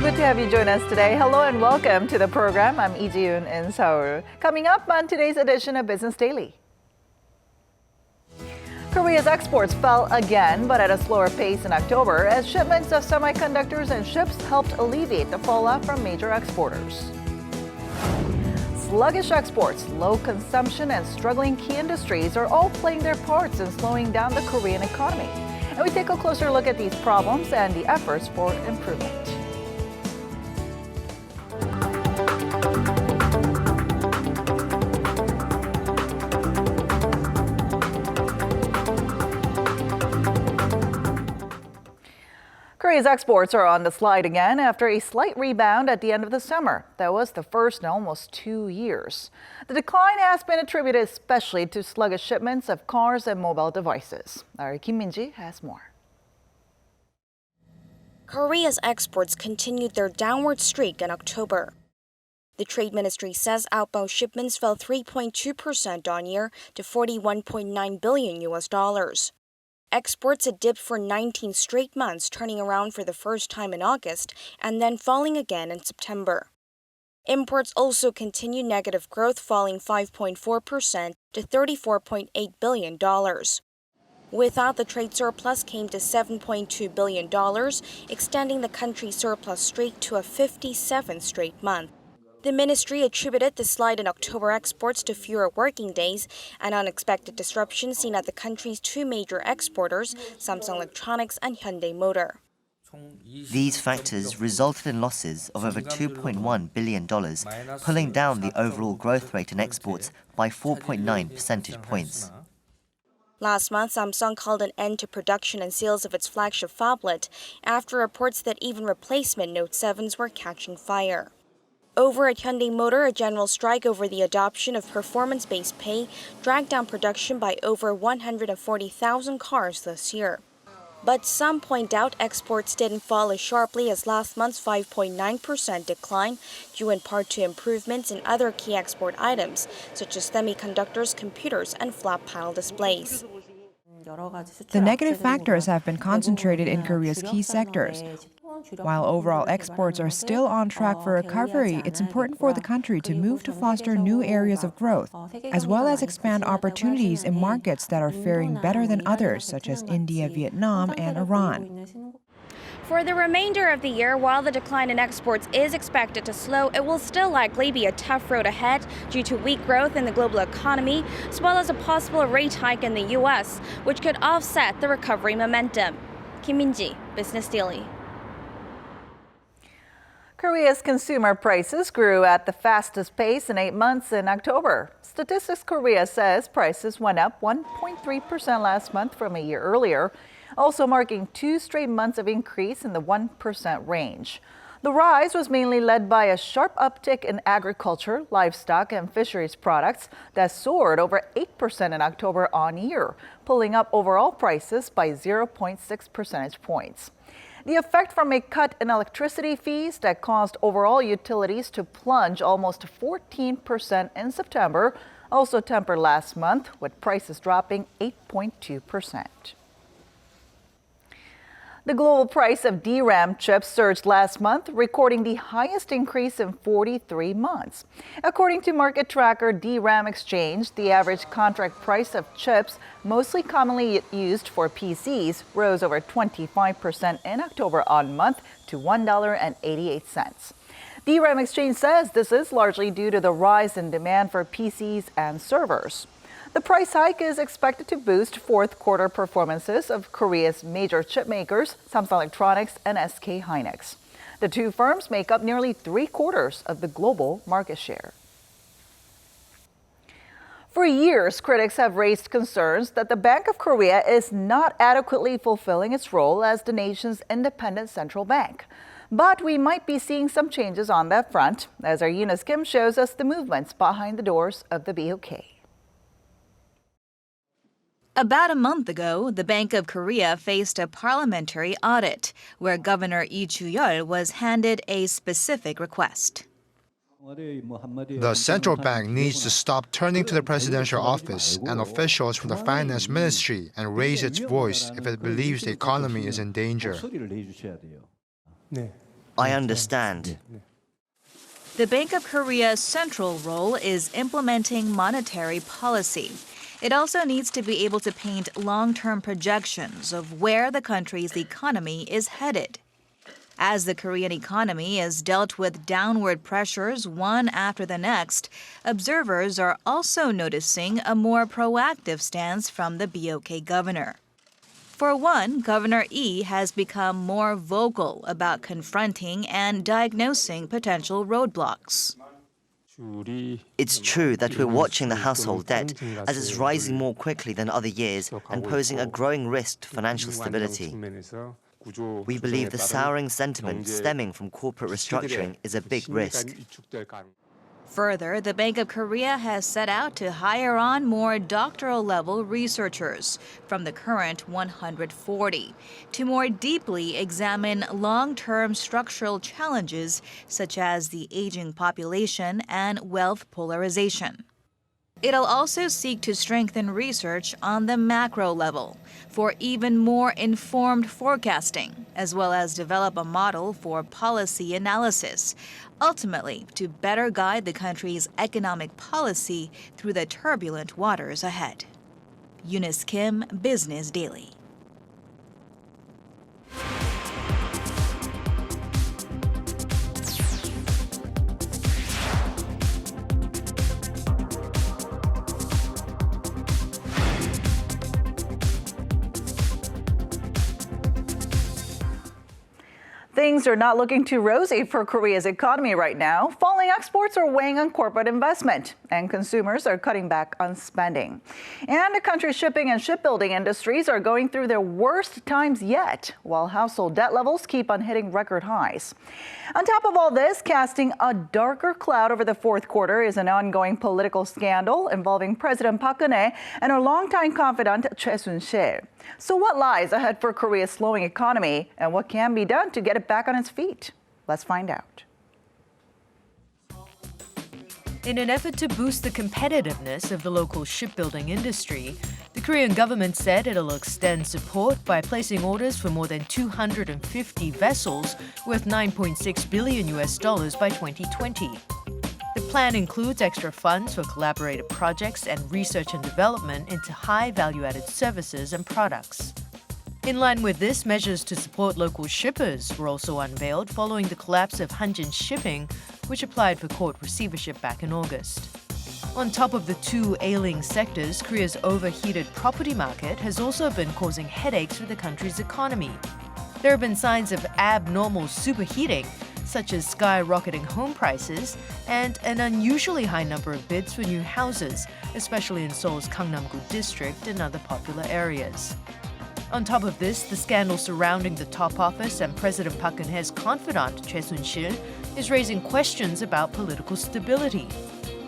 good to have you join us today. Hello and welcome to the program. I'm Lee Ji-yoon in Seoul. Coming up on today's edition of Business Daily. Korea's exports fell again, but at a slower pace in October, as shipments of semiconductors and ships helped alleviate the fallout from major exporters. Sluggish exports, low consumption, and struggling key industries are all playing their parts in slowing down the Korean economy. And we take a closer look at these problems and the efforts for improvement. Korea's exports are on the slide again after a slight rebound at the end of the summer. That was the first in almost 2 years. The decline has been attributed especially to sluggish shipments of cars and mobile devices. Our Kim Min-ji has more. Korea's exports continued their downward streak in October. The Trade Ministry says outbound shipments fell 3.2% on year to $41.9 billion. Exports had dipped for 19 straight months, turning around for the first time in August and then falling again in September. Imports also continued negative growth, falling 5.4% to $34.8 billion. Without the trade surplus came to $7.2 billion, extending the country's surplus streak to a 57th straight month. The ministry attributed the slide in October exports to fewer working days and unexpected disruptions seen at the country's two major exporters, Samsung Electronics and Hyundai Motor. These factors resulted in losses of over $2.1 billion, pulling down the overall growth rate in exports by 4.9 percentage points. Last month, Samsung called an end to production and sales of its flagship phablet after reports that even replacement Note 7s were catching fire. Over at Hyundai Motor, a general strike over the adoption of performance-based pay dragged down production by over 140,000 cars this year. But some point out exports didn't fall as sharply as last month's 5.9% decline, due in part to improvements in other key export items, such as semiconductors, computers, and flat panel displays. The negative factors have been concentrated in Korea's key sectors. While overall exports are still on track for recovery, it's important for the country to move to foster new areas of growth, as well as expand opportunities in markets that are faring better than others, such as India, Vietnam, and Iran. For the remainder of the year, while the decline in exports is expected to slow, it will still likely be a tough road ahead due to weak growth in the global economy, as well as a possible rate hike in the U.S., which could offset the recovery momentum. Kim Min-ji, Business Daily. Korea's consumer prices grew at the fastest pace in 8 months in October. Statistics Korea says prices went up 1.3% last month from a year earlier, also marking 2 straight months of increase in the 1% range. The rise was mainly led by a sharp uptick in agriculture, livestock, and fisheries products that soared over 8% in October on year, pulling up overall prices by 0.6 percentage points. The effect from a cut in electricity fees that caused overall utilities to plunge almost 14% in September also tempered last month, with prices dropping 8.2%. The global price of DRAM chips surged last month, recording the highest increase in 43 months. According to market tracker DRAM Exchange, the average contract price of chips, mostly commonly used for PCs, rose over 25% in October on month to $1.88. DRAM Exchange says this is largely due to the rise in demand for PCs and servers. The price hike is expected to boost fourth quarter performances of Korea's major chip makers, Samsung Electronics and SK Hynix. The two firms make up nearly 3/4 of the global market share. For years, critics have raised concerns that the Bank of Korea is not adequately fulfilling its role as the nation's independent central bank. But we might be seeing some changes on that front, as our Eunice Kim shows us the movements behind the doors of the BOK. About a month ago, the Bank of Korea faced a parliamentary audit, where Governor Lee Ju-yeol was handed a specific request. The central bank needs to stop turning to the presidential office and officials from the finance ministry and raise its voice if it believes the economy is in danger. I understand. The Bank of Korea's central role is implementing monetary policy. It also needs to be able to paint long-term projections of where the country's economy is headed. As the Korean economy is dealt with downward pressures one after the next, observers are also noticing a more proactive stance from the BOK governor. For one, Governor Lee has become more vocal about confronting and diagnosing potential roadblocks. It's true that we're watching the household debt as it's rising more quickly than other years and posing a growing risk to financial stability. We believe the souring sentiment stemming from corporate restructuring is a big risk. Further, the Bank of Korea has set out to hire on more doctoral-level researchers from the current 140 to more deeply examine long-term structural challenges such as the aging population and wealth polarization. It'll also seek to strengthen research on the macro level for even more informed forecasting, as well as develop a model for policy analysis, ultimately to better guide the country's economic policy through the turbulent waters ahead. Eunice Kim, Business Daily. Things are not looking too rosy for Korea's economy right now. Falling exports are weighing on corporate investment, and consumers are cutting back on spending. And the country's shipping and shipbuilding industries are going through their worst times yet, while household debt levels keep on hitting record highs. On top of all this, casting a darker cloud over the fourth quarter is an ongoing political scandal involving President Park Geun-hye and her longtime confidant Choi Soon-sil. So what lies ahead for Korea's slowing economy, and what can be done to get it back on its feet? Let's find out. In an effort to boost the competitiveness of the local shipbuilding industry, the Korean government said it'll extend support by placing orders for more than 250 vessels worth $9.6 billion by 2020. The plan includes extra funds for collaborative projects and research and development into high value-added services and products. In line with this, measures to support local shippers were also unveiled following the collapse of Hanjin Shipping, which applied for court receivership back in August. On top of the two ailing sectors, Korea's overheated property market has also been causing headaches for the country's economy. There have been signs of abnormal superheating, such as skyrocketing home prices and an unusually high number of bids for new houses, especially in Seoul's Gangnam-gu district and other popular areas. On top of this, the scandal surrounding the top office and President Park Geun-hye's confidant, Choi Soon-sil, is raising questions about political stability.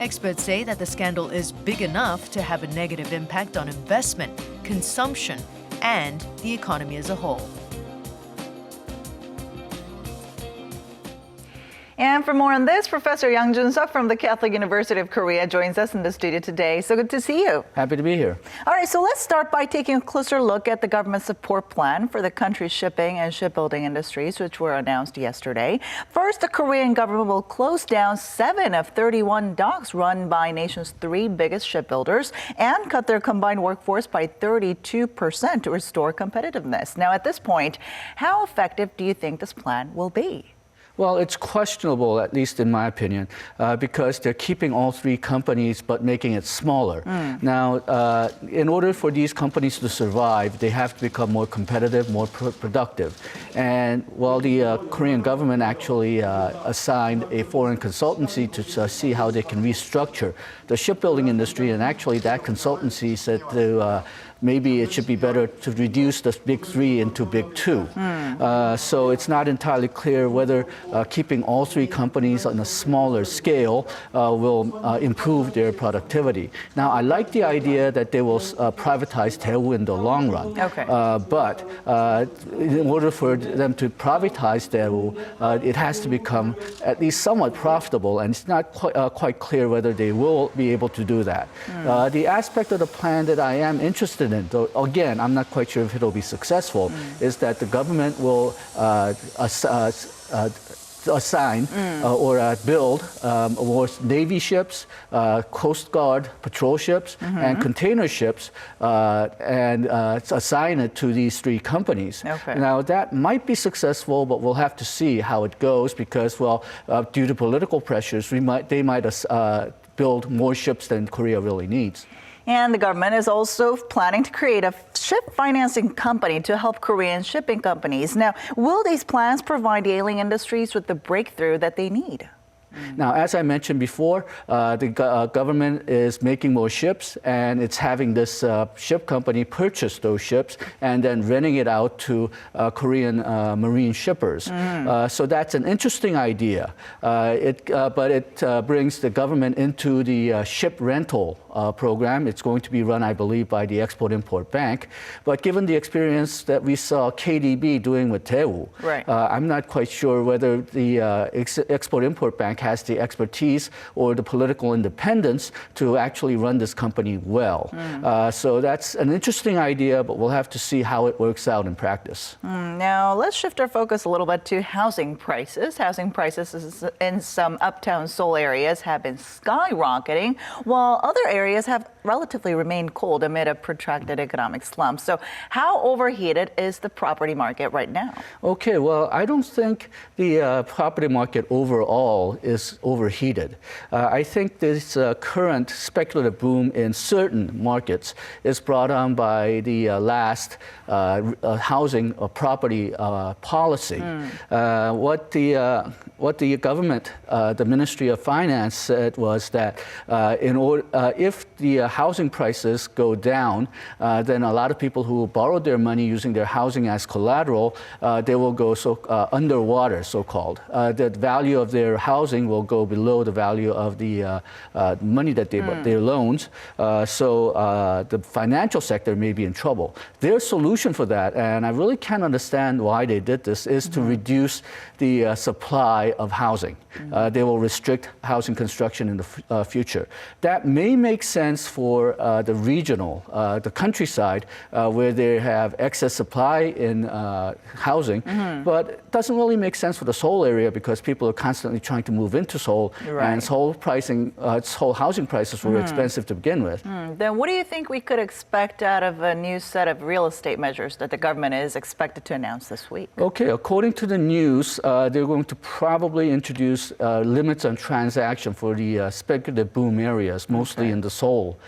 Experts say that the scandal is big enough to have a negative impact on investment, consumption, and the economy as a whole. And for more on this, Professor Yang Jun-suk from the Catholic University of Korea joins us in the studio today. So good to see you. Happy to be here. All right, so let's start by taking a closer look at the government support plan for the country's shipping and shipbuilding industries, which were announced yesterday. First, the Korean government will close down 7 of 31 docks run by nation's 3 biggest shipbuilders and cut their combined workforce by 32% to restore competitiveness. Now, at this point, how effective do you think this plan will be? Well, it's questionable, at least in my opinion, because they're keeping all 3 companies but making it smaller. Now, in order for these companies to survive, they have to become more competitive, more productive. And while the Korean government actually assigned a foreign consultancy to see how they can restructure the shipbuilding industry, and actually that consultancy said to maybe it should be better to reduce the big 3 into big 2. So it's not entirely clear whether keeping all 3 companies on a smaller scale will improve their productivity. Now, I like the idea that they will privatize Daewoo in the long run. Okay. But in order for them to privatize Daewoo, it has to become at least somewhat profitable, and it's not quite clear whether they will be able to do that. The aspect of the plan that I am interested precedent, though again, I'm not quite sure if it'll be successful, is that the government will assign or build more Navy ships, Coast Guard patrol ships, and container ships, and assign it to these three companies. Okay. Now, that might be successful, but we'll have to see how it goes because, well, due to political pressures, they might build more ships than Korea really needs. And the government is also planning to create a ship financing company to help Korean shipping companies. Now, will these plans provide the ailing industries with the breakthrough that they need? Now, as I mentioned before, the government is making more ships, and it's having this ship company purchase those ships and then renting it out to Korean marine shippers. So that's an interesting idea. But it brings the government into the ship rental program. It's going to be run, I believe, by the Export-Import Bank. But given the experience that we saw KDB doing with Daewoo, right. I'm not quite sure whether the Export-Import Bank has the expertise or the political independence to actually run this company well. So that's an interesting idea, but we'll have to see how it works out in practice. Now, let's shift our focus a little bit to housing prices. Housing prices in some uptown Seoul areas have been skyrocketing, while other areas have relatively remained cold amid a protracted economic slump. So how overheated is the property market right now? Okay, well, I don't think the property market overall is overheated. I think this current speculative boom in certain markets is brought on by the last housing or property policy. What the government, the Ministry of Finance said was that if the housing prices go down, then a lot of people who borrowed their money using their housing as collateral, they will go underwater, so-called. The value of their housing will go below the value of the money that they bought, their loans. So the financial sector may be in trouble. Their solution for that, and I really can't understand why they did this, is to reduce the supply of housing. They will restrict housing construction in the future. That may make sense for the regional, the countryside, where they have excess supply in housing, but it doesn't really make sense for the Seoul area because people are constantly trying to move into Seoul, and Seoul housing prices were expensive to begin with. Then what do you think we could expect out of a new set of real estate measures that the government is expected to announce this week? Okay, according to the news, they're going to probably introduce limits on transaction for the speculative boom areas, mostly in the Seoul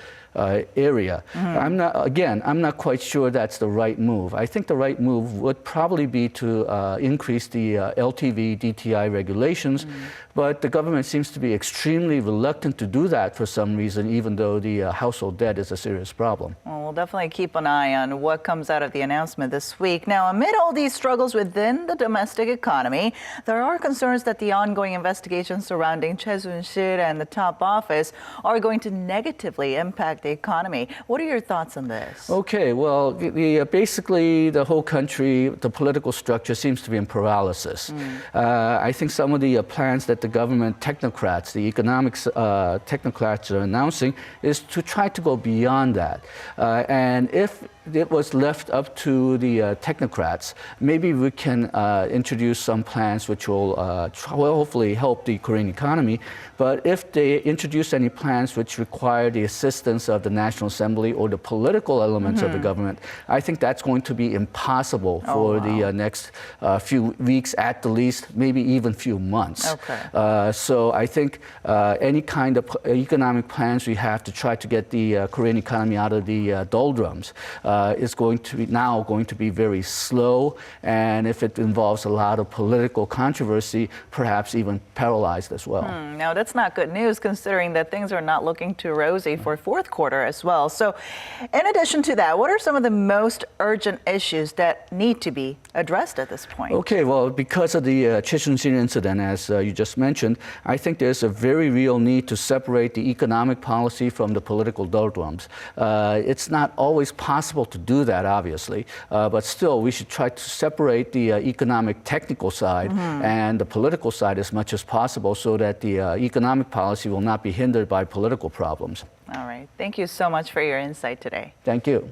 area. I'm not quite sure that's the right move. I think the right move would probably be to increase the LTV, DTI regulations, but the government seems to be extremely reluctant to do that for some reason, even though the household debt is a serious problem. Well, we'll definitely keep an eye on what comes out of the announcement this week. Now, amid all these struggles within the domestic economy, there are concerns that the ongoing investigations surrounding Choi Soon-sil and the top office are going to negatively impact the economy. What are your thoughts on this? Okay, well, basically the whole country, the political structure seems to be in paralysis. I think some of the plans that the government technocrats, the economics technocrats are announcing is to try to go beyond that. And if it was left up to the technocrats, maybe we can introduce some plans which will hopefully help the Korean economy. But if they introduce any plans which require the assistance of the National Assembly or the political elements of the government, I think that's going to be impossible for the next few weeks at the least, maybe even few months. So I think any kind of economic plans we have to try to get the Korean economy out of the doldrums is going to be very slow, and if it involves a lot of political controversy, perhaps even paralyzed as well. Now, that's not good news considering that things are not looking too rosy for fourth quarter as well. So in addition to that, what are some of the most urgent issues that need to be addressed at this point? Okay, well, because of the Choi Soon-sil incident, as you just mentioned, I think there's a very real need to separate the economic policy from the political doldrums. It's not always possible to do that, obviously, but still we should try to separate the economic technical side and the political side as much as possible so that the economic policy will not be hindered by political problems. All right. Thank you so much for your insight today. Thank you.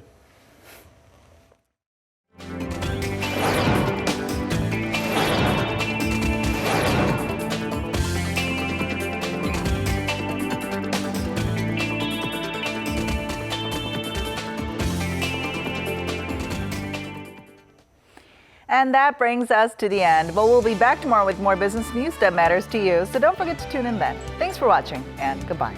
And that brings us to the end. But we'll be back tomorrow with more business news that matters to you. So don't forget to tune in then. Thanks for watching and goodbye.